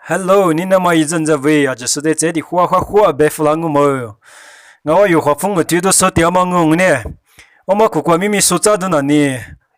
Hello，你那么一阵子喂啊，就是在这里画画画，别胡乱我么？我有画风我最多说掉嘛我呢，我们看过咪咪说咋的呢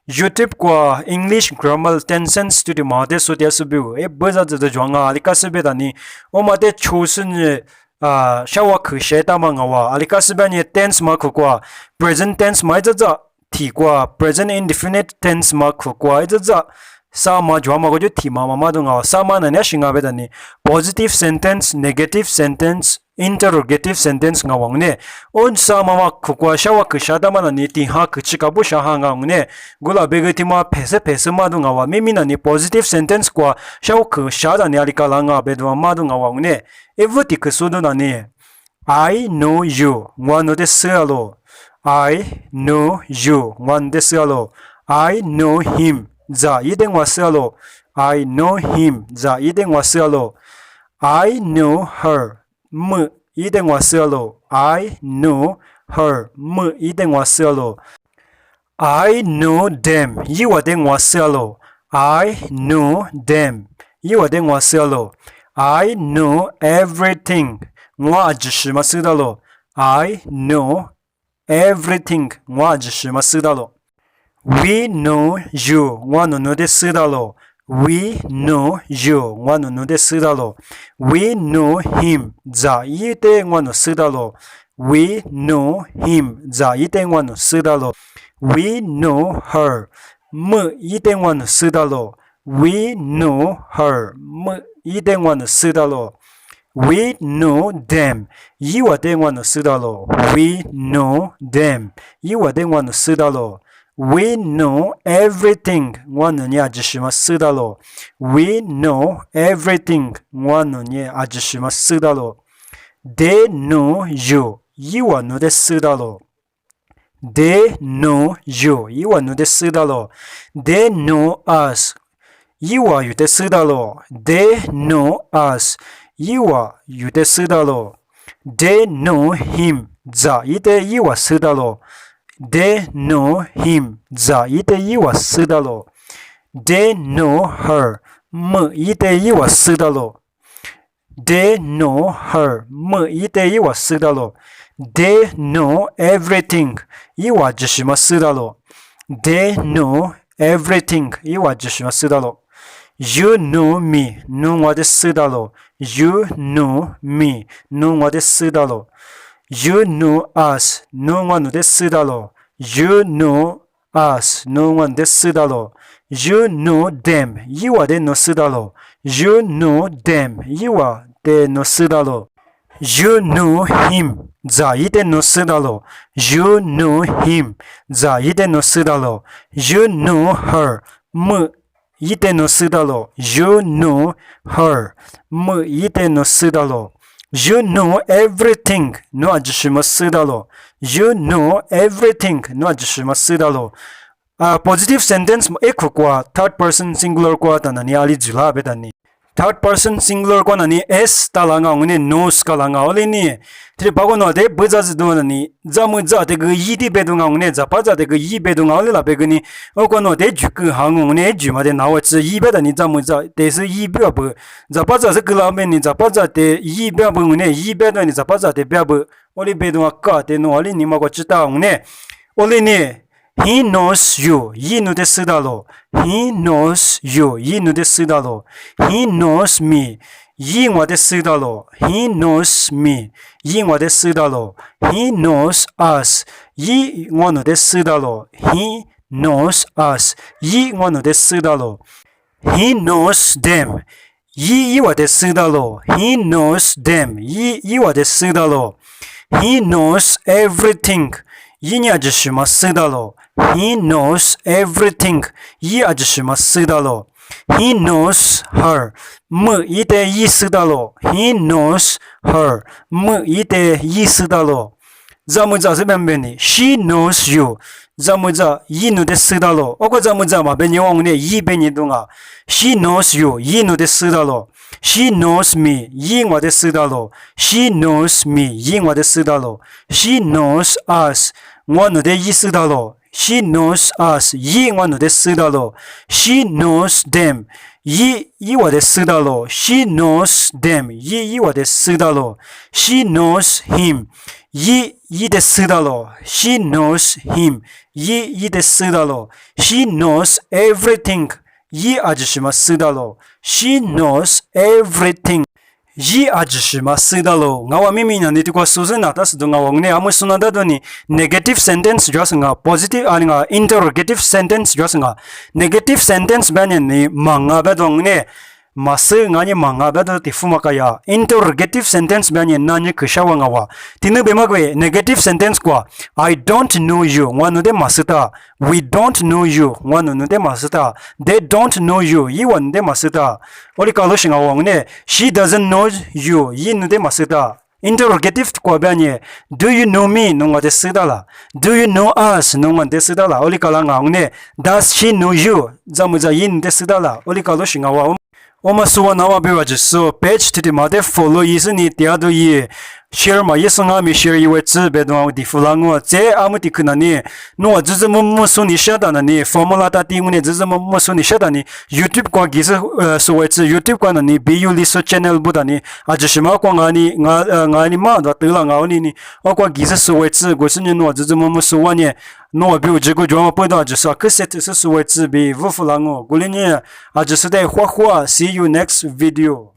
？YouTube 过 English Grammar Tense Studio 嘛的说掉是不？哎，不知道这装啊，你看是别的呢？我们的出生呢小我去写的嘛我啊，你看是别呢 tense 嘛看过 present tense 嘛这这提过 present indefinite tense 嘛看过这这。sama jwama ko jo thima mama dunga sama na nya shinga bedani positive sentence negative sentence interrogative sentence nga wangne on sama ma khukwa shawa kshada mana ni ti ha kchika bu sha ha nga ngne gula begati ma phese ma dunga wa mimi na ni positive sentence kwa shaw kshada ni alika langa bedwa ma dunga wangne evuti ksudo na ni I know you one de salo I know you one de salo I know him za ideng wasalo I know him za ideng wasalo I know her m ideng wasalo I know her m ideng wasalo I know them yiwadeng wasalo I know them yiwadeng wasalo I know everything ngwa ajishi masudalo I know everything ngwa ajishi masudalo We know you 我ののですだろう We know you 我ののですだろう We know him ざいて我のすだろう We know him ざいて我のすだろう We know her むいて我のすだろう We know her むいて我のすだろう We know them いわで我のすだろう We know them いわで我のすだろうWe know everything 我のに味しますだろう We know everything 我のに味しますだろう They know you いわのですだろう They know you いわのですだろう They know us いわゆですだろう They know us いわゆですだろう They know him ざいていわすだろうThey know him ざいていわすだろう They know her むいていわすだろう They know her むいていわすだろう They know everything いわじしますだろう They know everything いわじしますだろう You know me ぬわですだろう You know me ぬわですだろうYou know us のわのですだろう You know us のわですだろう You know them いわでのすだろう You know them いわでのすだろう You know him ざいでのすだろう You know him ざいでのすだろう You know her むいでのすだろう You know her むいでのすだろうYou know everything の味しますだろう。You know everything の味しますだろう。positive sentence もここは third person singular こはたなにありじらべたに。third person singular こなに s たらがうね knows かがおりに。てばこのでぶざずどなに。ざむざてぐいでべどがうね。ざぱざてぐいべどがおりらべぐに。おこのでじゅくはんうね。じゅまでなわついべだにざむざ。てすいべぶ。ざぱざせくらべにざぱざていべぶうね。いべだにざぱざてべぶ。おりべどがかてのおりにまこちたうね。おりに。He knows you. いいのですだろう。He knows you. いいのですだろう。He knows me. いいのですだろう。He knows me. いいのですだろう。He knows us. いいのですだろう。He knows us. いいのですだろう。He knows them. いいのですだろう。He knows them. いいのですだろう。He knows everything. いいに味しますだろう。He knows everything. いい味しますだろう。He knows her. むいていいすだろう。He knows her. むいていいすだろう。ざむざせべんべんに。She knows you. ざむざいいのですだろう。おこざむざまべにおんねいいべにどが。She knows you. いいのですだろう。She knows me. いいのですだろう。She knows me. いいのですだろう。She knows us. わのでいいすだろう。She knows us. 이 원으로 쓰다로. She knows them. 이와 쓰다로. She knows them. 이와 쓰다로. She knows him. 이대 쓰다로. She knows him. 이대 쓰다로. She knows everything. 이 아저씨만 쓰다로. She knows everything. 이 아저씨만 쓰다로. 나와 미미는 이거 수준 나타스도 나와네 아무 순하다더니 negative sentence 좋았은가 positive 아닌가 interrogative sentence 좋았은가 negative sentence 변했니 망아배동네 마스가니 망아배도 티푸마카야 interrogative sentence 변이 나니 그샤왕아와 티는 베마고에 negative sentence과 I don't know you 원우데 마스다 we don't know you 원우데 마스다 they don't know you 이 원데 마스다 우리 칼로싱아 왕네 she doesn't know you 이누데 마스다 interrogative kwa banye do you know me nungwa de sidala do you know us nungwa de sidala oli kala ngaune does she know you zamuza yin de sidala oli kalo shinga wa oma suwa nawa bewa jiso page titi ma de follow isni tiado yi share ma yesanga mi share yiwe zi bedwa di fulangu ze amuti kunani no zizi mumu suni shadani formula ta tingune zizi mumu suni shadani youtube kwa gizi suwe zi youtube kwa nani Biyo Lisu channel budani ajishima kwa ngani ma da tila ngani ni kwa gizi suwe zi gosini no zizi mumu suwanye no biu jigo jwa ma da jisa keset suwe zi bi fulangu gulini ajisde hua see you next video